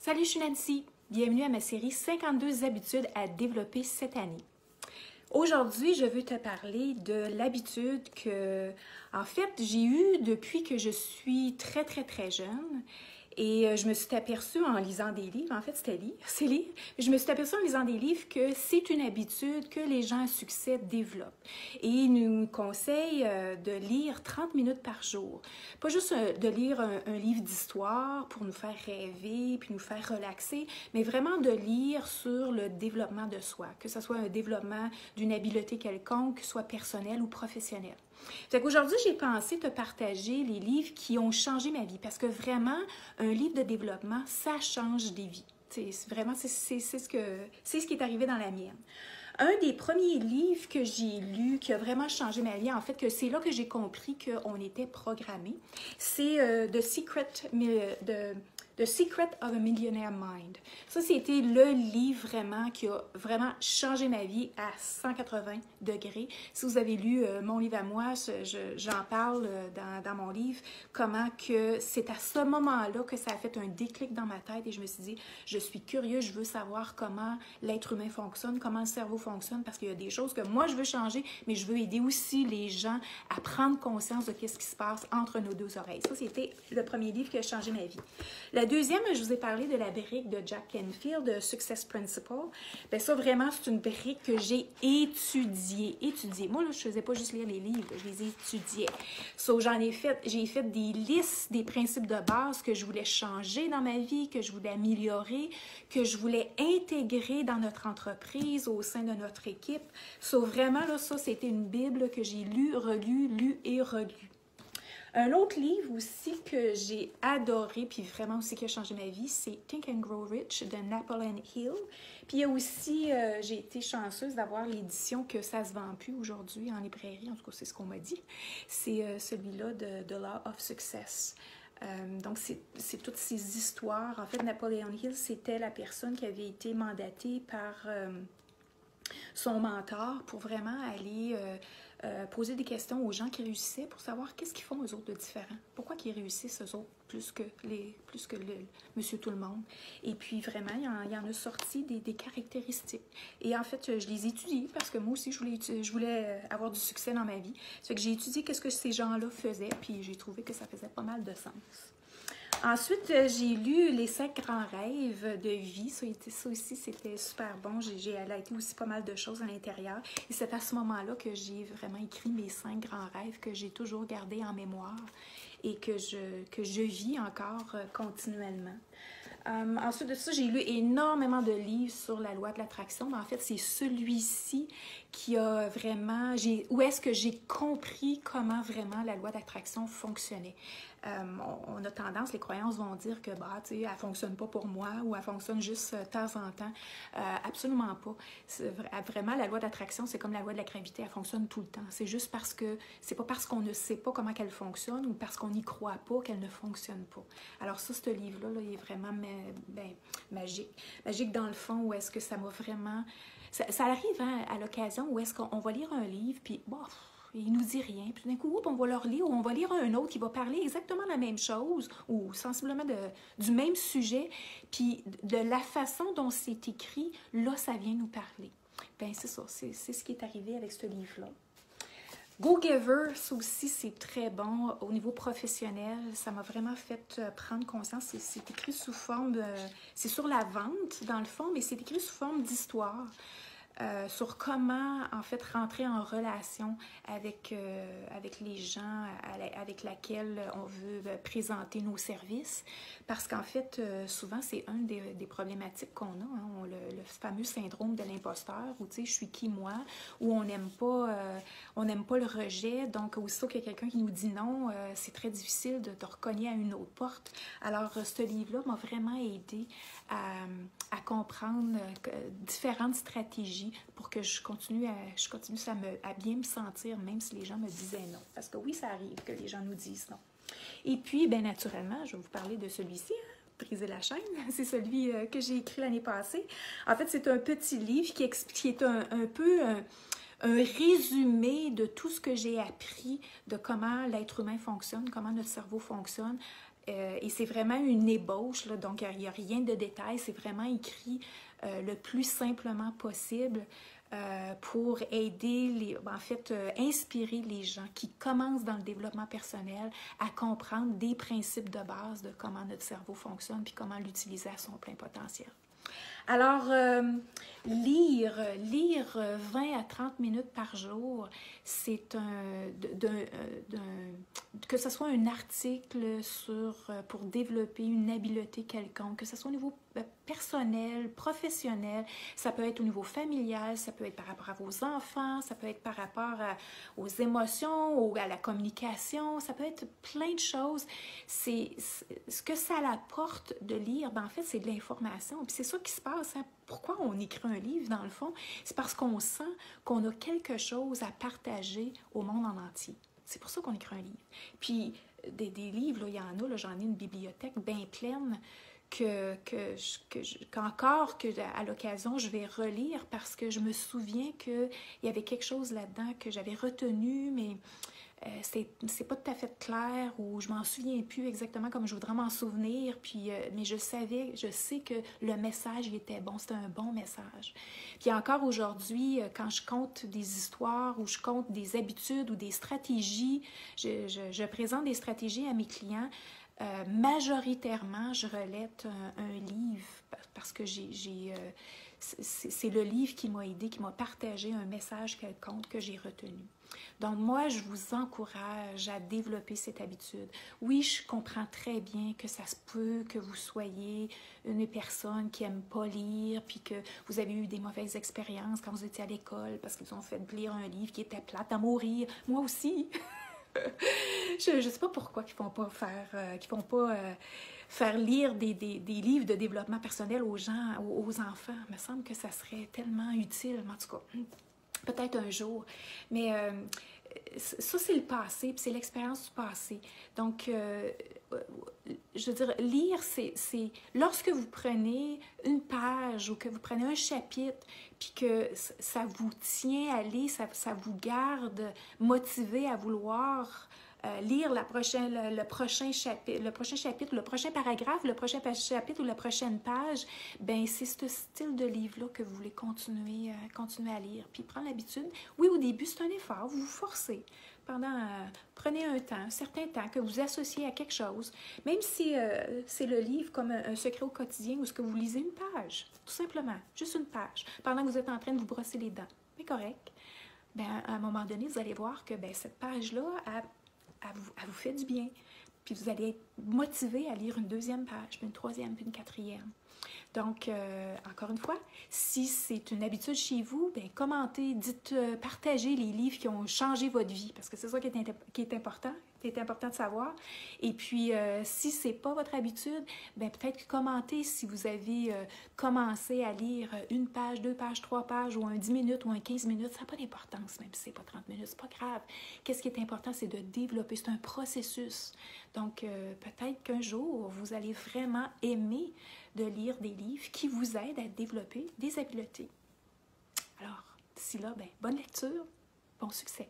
Salut, je suis Nancy. Bienvenue à ma série 52 habitudes à développer cette année. Aujourd'hui, je veux te parler de l'habitude que, en fait, j'ai eue depuis que je suis très jeune. Et je me suis aperçue en lisant des livres, en fait c'est lire, je me suis aperçue en lisant des livres que c'est une habitude que les gens à succès développent. Et ils nous conseillent de lire 30 minutes par jour. Pas juste de lire un livre d'histoire pour nous faire rêver puis nous faire relaxer, mais vraiment de lire sur le développement de soi, que ce soit un développement d'une habileté quelconque, soit personnelle ou professionnelle. Fait qu'aujourd'hui, j'ai pensé te partager les livres qui ont changé ma vie parce que vraiment, un livre de développement, ça change des vies. C'est ce qui est arrivé dans la mienne. Un des premiers livres que j'ai lu qui a vraiment changé ma vie, en fait, que c'est là que j'ai compris qu'on était programmé, c'est The Secret of a Millionaire Mind. Ça, c'était le livre vraiment qui a vraiment changé ma vie à 180 degrés. Si vous avez lu mon livre à moi, j'en parle dans mon livre, comment que c'est à ce moment-là que ça a fait un déclic dans ma tête et je me suis dit, je suis curieuse, je veux savoir comment l'être humain fonctionne, comment le cerveau fonctionne, parce qu'il y a des choses que moi, je veux changer, mais je veux aider aussi les gens à prendre conscience de ce qui se passe entre nos deux oreilles. Ça, c'était le premier livre qui a changé ma vie. La deuxième, je vous ai parlé de la brique de Jack Canfield, de Success Principle. Bien, ça, vraiment, c'est une brique que j'ai étudiée. Moi, là, je ne faisais pas juste lire les livres, je les étudiais. So, j'ai fait des listes des principes de base que je voulais changer dans ma vie, que je voulais améliorer, que je voulais intégrer dans notre entreprise, au sein de notre équipe. So, vraiment, là, ça, c'était une Bible que j'ai lue, lu et relu. Un autre livre aussi que j'ai adoré, puis vraiment aussi qui a changé ma vie, c'est Think and Grow Rich de Napoleon Hill. Puis il y a aussi, j'ai été chanceuse d'avoir l'édition que ça se vend plus aujourd'hui en librairie, en tout cas c'est ce qu'on m'a dit. C'est celui-là de The Law of Success. Donc, c'est toutes ces histoires. En fait, Napoleon Hill, c'était la personne qui avait été mandatée par son mentor pour vraiment aller poser des questions aux gens qui réussissaient pour savoir qu'est-ce qu'ils font eux autres de différent. Pourquoi ils réussissent eux autres plus que le monsieur tout le monde. Et puis vraiment, il y en a sorti des caractéristiques. Et en fait, je les étudie parce que moi aussi, je voulais avoir du succès dans ma vie. Ça fait que j'ai étudié qu'est-ce que ces gens-là faisaient, puis j'ai trouvé que ça faisait pas mal de sens. Ensuite, j'ai lu Les 5 grands rêves de vie. Ça aussi, c'était super bon. J'ai highlighté aussi pas mal de choses à l'intérieur. Et c'est à ce moment-là que j'ai vraiment écrit mes 5 grands rêves que j'ai toujours gardés en mémoire et que je vis encore continuellement. Ensuite de ça, j'ai lu énormément de livres sur la loi de l'attraction. En fait, c'est celui-ci qui a vraiment... où est-ce que j'ai compris comment vraiment la loi d'attraction fonctionnait. On a tendance, les croyances vont dire que bah, tu sais, elle ne fonctionne pas pour moi ou elle fonctionne juste de temps en temps. Absolument pas. Vraiment, la loi d'attraction, c'est comme la loi de la gravité, elle fonctionne tout le temps. C'est juste parce que c'est pas parce qu'on ne sait pas comment qu'elle fonctionne ou parce qu'on n'y croit pas qu'elle ne fonctionne pas. Alors ça, ce livre-là, là, il est vraiment magique. Magique dans le fond, où est-ce que ça m'a vraiment... Ça arrive hein, à l'occasion où est-ce qu'on va lire un livre, puis bon, il nous dit rien. Puis d'un coup, on va le relire ou on va lire un autre qui va parler exactement la même chose ou sensiblement du même sujet. Puis de la façon dont c'est écrit, là, ça vient nous parler. Bien, c'est ça. C'est ce qui est arrivé avec ce livre-là. Go Giver, ça aussi, c'est très bon au niveau professionnel. Ça m'a vraiment fait prendre conscience. C'est écrit sous forme, c'est sur la vente, dans le fond, mais c'est écrit sous forme d'histoire. Sur comment, en fait, rentrer en relation avec les gens avec lesquels on veut présenter nos services. Parce qu'en fait, souvent, c'est une des problématiques qu'on a, hein, le fameux syndrome de l'imposteur, où, tu sais, je suis qui, moi, où on n'aime pas le rejet. Donc, aussitôt qu'il y a quelqu'un qui nous dit non, c'est très difficile de recogner à une autre porte. Alors, ce livre-là m'a vraiment aidé à comprendre différentes stratégies pour que je continue à bien me sentir, même si les gens me disaient non. Parce que oui, ça arrive que les gens nous disent non. Et puis, bien naturellement, je vais vous parler de celui-ci, hein, Briser la chaîne. C'est celui que j'ai écrit l'année passée. En fait, c'est un petit livre qui est un peu... un résumé de tout ce que j'ai appris de comment l'être humain fonctionne, comment notre cerveau fonctionne, Et c'est vraiment une ébauche, là, donc il n'y a rien de détail, c'est vraiment écrit le plus simplement possible pour aider, inspirer les gens qui commencent dans le développement personnel à comprendre des principes de base de comment notre cerveau fonctionne puis comment l'utiliser à son plein potentiel. Alors, lire 20 à 30 minutes par jour, c'est que ce soit un article pour développer une habileté quelconque, que ce soit au niveau personnel, professionnel, ça peut être au niveau familial, ça peut être par rapport à vos enfants, ça peut être par rapport aux émotions ou à la communication, ça peut être plein de choses. Ce que ça apporte de lire, en fait, c'est de l'information. Puis c'est ça qui se passe. Hein? Pourquoi on écrit un livre, dans le fond? C'est parce qu'on sent qu'on a quelque chose à partager au monde en entier. C'est pour ça qu'on écrit un livre. Puis des livres, là, il y en a, là, j'en ai une bibliothèque bien pleine qu'encore à l'occasion, je vais relire parce que je me souviens qu'il y avait quelque chose là-dedans que j'avais retenu, mais c'est pas tout à fait clair ou je m'en souviens plus exactement comme je voudrais m'en souvenir, puis, mais je sais que le message il était bon, c'était un bon message. Puis encore aujourd'hui, quand je compte des histoires ou je compte des habitudes ou des stratégies, je présente des stratégies à mes clients, majoritairement, je relate un livre parce que c'est le livre qui m'a aidé, qui m'a partagé un message quelconque que j'ai retenu. Donc moi, je vous encourage à développer cette habitude. Oui, je comprends très bien que ça se peut que vous soyez une personne qui n'aime pas lire, puis que vous avez eu des mauvaises expériences quand vous étiez à l'école parce qu'ils vous ont fait lire un livre qui était plate à mourir. Moi aussi! Je ne sais pas pourquoi ils ne font pas faire lire des livres de développement personnel aux gens, aux enfants. Il me semble que ça serait tellement utile, en tout cas, peut-être un jour. Mais ça, c'est le passé, puis c'est l'expérience du passé. Donc, je veux dire, lire, c'est lorsque vous prenez une page ou que vous prenez un chapitre, puis que ça vous tient à lire, ça vous garde motivé à vouloir lire le prochain chapitre, le prochain paragraphe, le prochain chapitre ou la prochaine page, ben c'est ce style de livre-là que vous voulez continuer à lire. Puis prendre l'habitude. Oui, au début, c'est un effort, vous vous forcez. Prenez un certain temps que vous associez à quelque chose, même si c'est le livre comme un secret au quotidien où ce que vous lisez une page, tout simplement, juste une page, pendant que vous êtes en train de vous brosser les dents. C'est correct. Ben, à un moment donné, vous allez voir que cette page-là, elle vous fait du bien. Puis vous allez être motivé à lire une deuxième page, puis une troisième, puis une quatrième. Donc, encore une fois, si c'est une habitude chez vous, bien, commentez, dites, partagez les livres qui ont changé votre vie, parce que c'est ça qui est important de savoir. Et puis, si ce n'est pas votre habitude, bien, peut-être commentez si vous avez commencé à lire une page, 2 pages, 3 pages, ou un 10 minutes, ou un 15 minutes. Ça n'a pas d'importance, même si ce n'est pas 30 minutes, c'est pas grave. Qu'est-ce qui est important, c'est de développer. C'est un processus. Donc, peut-être qu'un jour, vous allez vraiment aimer de lire des livres qui vous aident à développer des habiletés. Alors, d'ici là, bien, bonne lecture, bon succès!